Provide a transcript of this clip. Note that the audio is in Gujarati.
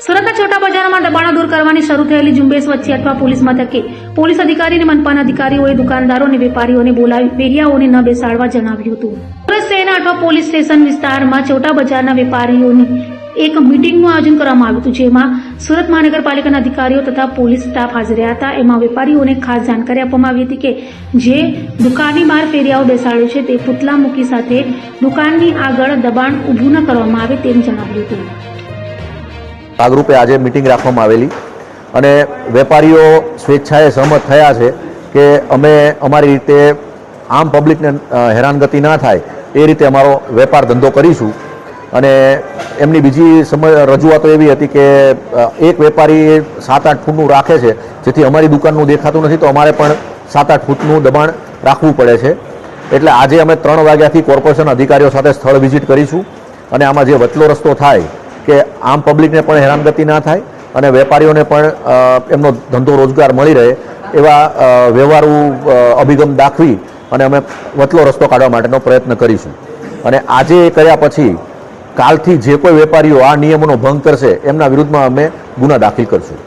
સુરતના છોટા બજારમાં દબાણો દૂર કરવાની શરૂ થયેલી ઝુંબેશ વચ્ચે અથવા પોલીસ મથકે પોલીસ અધિકારી અને મનપાના અધિકારીઓએ દુકાનદારો અને વેપારીઓને બોલાવી ફેરિયાઓને ન બેસાડવા જણાવ્યું હતું. સુરત શહેરના અથવા પોલીસ સ્ટેશન વિસ્તારમાં છોટા બજારના વેપારીઓની એક મીટિંગનું આયોજન કરવામાં આવ્યું હતું, જેમાં સુરત મહાનગરપાલિકાના અધિકારીઓ તથા પોલીસ સ્ટાફ હાજર રહ્યા હતા. એમાં વેપારીઓને ખાસ જાણકારી આપવામાં આવી હતી કે જે દુકાનની બહાર ફેરિયાઓ બેસાડ્યો છે તે પુતલા મૂકી સાથે દુકાનની આગળ દબાણ ઊભું ન કરવામાં આવે તેમ જણાવ્યું હતું. ભાગરૂપે આજે મિટિંગ રાખવામાં આવેલી અને વેપારીઓ સ્વેચ્છાએ સહમત થયા છે કે અમે અમારી રીતે આમ પબ્લિકને હેરાનગતિ ના થાય એ રીતે અમારો વેપાર ધંધો કરીશું. અને એમની બીજી રજૂઆતો એવી હતી કે એક વેપારી 7-8 ફૂટનું રાખે છે, જેથી અમારી દુકાનનું દેખાતું નથી, તો અમારે પણ 7-8 ફૂટનું દબાણ રાખવું પડે છે. એટલે આજે અમે 3 વાગ્યાથી કોર્પોરેશન અધિકારીઓ સાથે સ્થળ વિઝિટ કરીશું અને આમાં જે વચલો રસ્તો થાય કે આમ પબ્લિકને પણ હેરાનગતિ ના થાય અને વેપારીઓને પણ એમનો ધંધો રોજગાર મળી રહે એવા વ્યવહારુ અભિગમ દાખવી અને અમે વચલો રસ્તો કાઢવા માટેનો પ્રયત્ન કરીશું. અને આજે એ કર્યા પછી કાલથી જે કોઈ વેપારીઓ આ નિયમોનો ભંગ કરશે એમના વિરુદ્ધમાં અમે ગુના દાખલ કરશું.